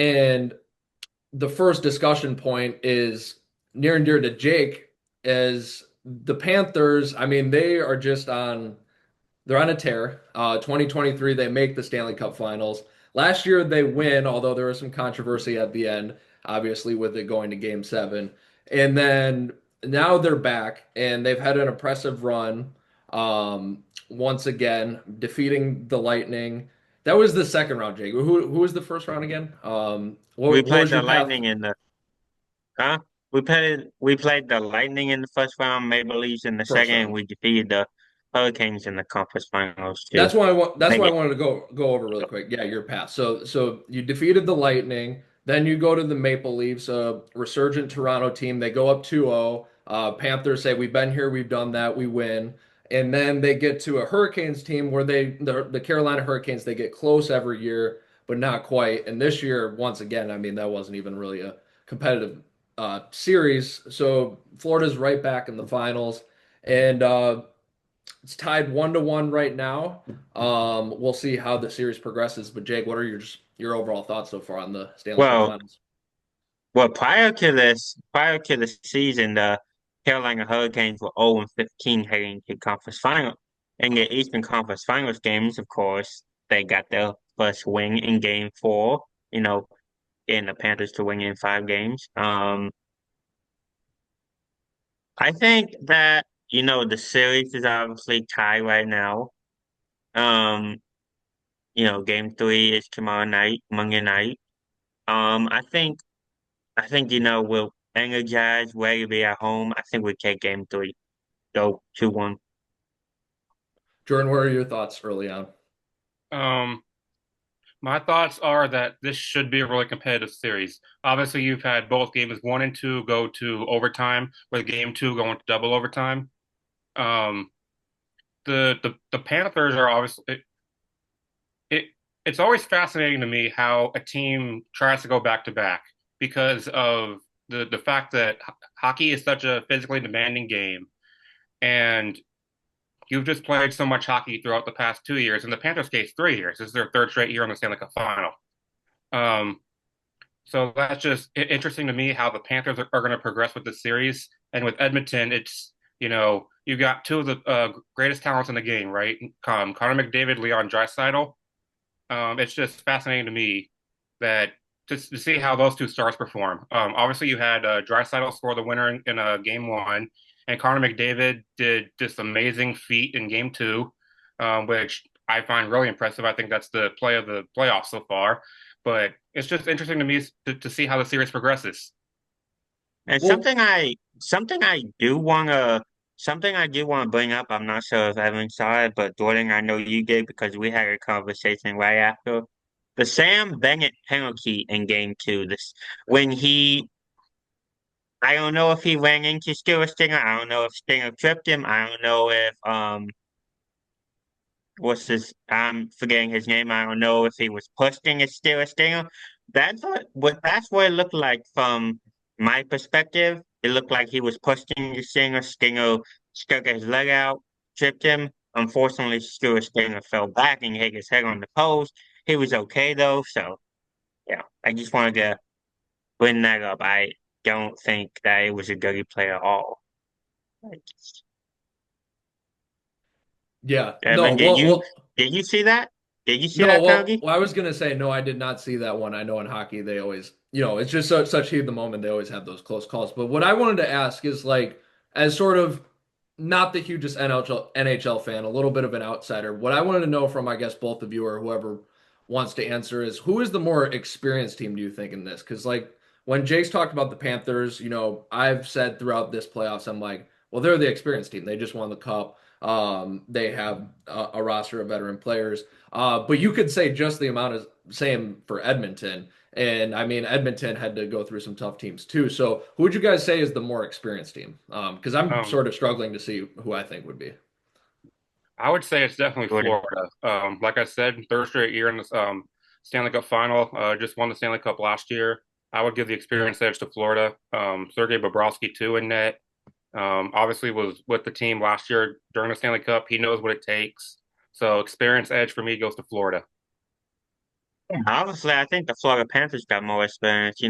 And the first discussion point is near and dear to Jake as the Panthers. I mean, they're on a tear. 2023, they make the Stanley Cup Finals. Last year, they win, although there was some controversy at the end, obviously, with it going to Game 7. And then now they're back, and they've had an impressive run. Once again, defeating the Lightning. That was the second round, Jake. Who was the first round again? We What played was the your path? Lightning in the huh? We played the Lightning in the first round, Maple Leafs in the First second, and round. we defeated the Hurricanes in the conference finals to That's why I want. That's make why I it. wanted to go over really quick. Yeah, your path. So you defeated the Lightning, then you go to the Maple Leafs, a resurgent Toronto team. They go up 2-0. Panthers say we've been here, we've done that, we win, and then they get to a Hurricanes team where the Carolina Hurricanes they get close every year, but not quite. And this year, once again, I mean that wasn't even really a competitive series. So Florida's right back in the finals, and it's tied 1-1 right now. We'll see how the series progresses. But Jake, what are your overall thoughts so far on the Stanley Cup Well, Finals? well, prior to the season, the Carolina Hurricanes were 0-15 heading to conference final. In the Eastern Conference Finals games, of course, they got their first win in Game 4. You know, in the Panthers to win in 5 games. I think that, the series is obviously tied right now. Um, game three is tomorrow night, Monday night. I think, we're energized, ready to be at home. I think we take game three, go 2-1. Jordan, what are your thoughts early on? Um, my thoughts are that this should be a really competitive series. Obviously, you've had both games one and two go to overtime, with game two going to double overtime. Um, the Panthers are obviously it it's always fascinating to me how a team tries to go back to back because of the fact that hockey is such a physically demanding game, and you've just played so much hockey throughout the past 2 years. In the Panthers' case, 3 years. This is their third straight year on the Stanley Cup final. Um, so that's just interesting to me how the Panthers are going to progress with this series. And with Edmonton, you've got two of the greatest talents in the game, right? Connor McDavid, Leon Draisaitl. It's just fascinating to me that to see how those two stars perform. Obviously, you had Draisaitl score the winner in game one, and Connor McDavid did this amazing feat in game two, which I find really impressive. I think that's the play of the playoffs so far. But it's just interesting to me to see how the series progresses. And Well, something I do want to bring up. I'm not sure if Evan saw it, but Jordan, I know you did because we had a conversation right after the Sam Bennett penalty in game two. This when I don't know if he ran into Stinger. I don't know if Stinger tripped him. I don't know if I'm forgetting his name. I don't know if he was pushing his Stinger. That's what it looked like from my perspective. It looked like he was pushing the Stinger. Stinger stuck his leg out, tripped him. Unfortunately, Stinger fell back and hit his head on the post. He was okay though, so yeah. I just wanted to bring that up. I don't think that it was a dirty play at all. Like, yeah, no, Evan, did well, you well, did you see that? Did you see no, that well, penalty? well, I was gonna say no, I did not see that one. I know in hockey they always, it's just such heat of the moment. They always have those close calls. But what I wanted to ask is like, as sort of not the hugest NHL fan, a little bit of an outsider. What I wanted to know from, I guess, both of you or whoever wants to answer is who is the more experienced team do you think in this? Because like when Jake's talked about the Panthers, I've said throughout this playoffs, I'm like, well, they're the experienced team. They just won the cup. They have a roster of veteran players. But you could say just the amount of same for Edmonton. And I mean, Edmonton had to go through some tough teams too. So who would you guys say is the more experienced team? Because I'm Um, sort of struggling to see who I think would be. I would say it's definitely Jordan. Florida. Like I said, third straight year in this Stanley Cup final. Just won the Stanley Cup last year. I would give the experience edge to Florida. Sergei Bobrovsky too in net. Obviously was with the team last year during the Stanley Cup. He knows what it takes. So experience edge for me goes to Florida. Obviously, I think the Florida Panthers got more experience.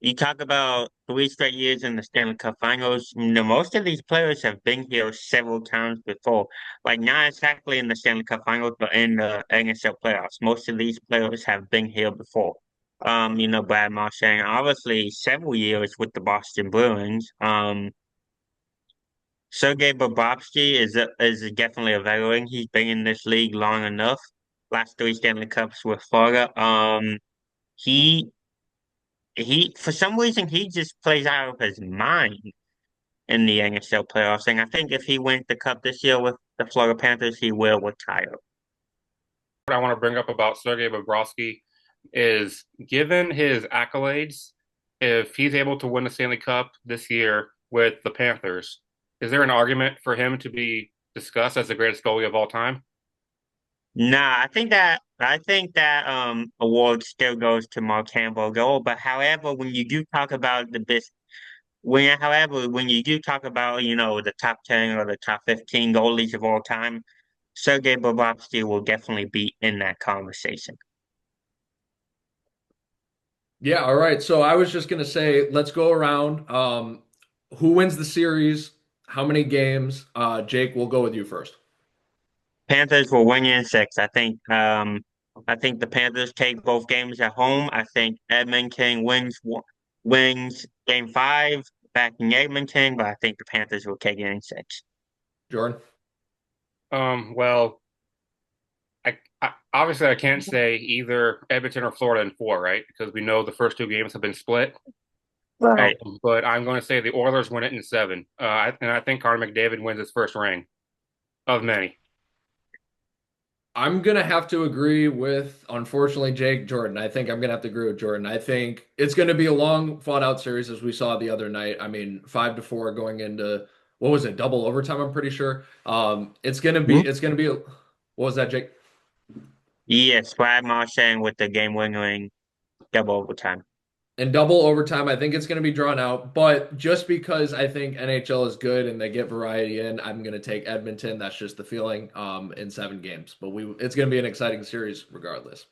You talk about 3 straight years in the Stanley Cup Finals. Most of these players have been here several times before. Like not exactly in the Stanley Cup Finals, but in the NHL playoffs. Most of these players have been here before. Brad Marchand, obviously several years with the Boston Bruins. Sergei Bobrovsky is definitely a veteran. He's been in this league long enough. Last 3 Stanley Cups with Florida. He he for some reason he just plays out of his mind in the NHL playoffs, and I think if he wins the cup this year with the Florida Panthers, he will retire. What I want to bring up about Sergei Bobrovsky is given his accolades, if he's able to win the Stanley Cup this year with the Panthers, is there an argument for him to be discussed as the greatest goalie of all time? Nah, I think that award still goes to Mark Hamburger. But however, when you do talk about the best when you do talk about, the top 10 or the top 15 goalies of all time, Sergei Bobrovsky will definitely be in that conversation. Yeah, all right. So I was just gonna say, let's go around. Who wins the series? How many games? Jake, we'll go with you first. Panthers will win in 6. I think the Panthers take both games at home. I think Edmonton wins game 5 back in Edmonton, but I think the Panthers will take it in 6. Jordan. Well, I obviously I can't say either Edmonton or Florida in 4, right? Because we know the first 2 games have been split. Right. But I'm going to say the Oilers win it in 7. And I think Connor McDavid wins his first ring of many. I'm gonna have to agree with, unfortunately, Jake. Jordan. I think I'm gonna have to agree with Jordan. I think it's gonna be a long, fought out series as we saw the other night. I mean, 5-4 going into what was it, double overtime, I'm pretty sure. What was that, Jake? Yes, Brad Marchand with the game winning double overtime. In double overtime, I think it's going to be drawn out. But just because I think NHL is good and they get variety in, I'm going to take Edmonton. That's just the feeling in 7 games. But it's going to be an exciting series regardless.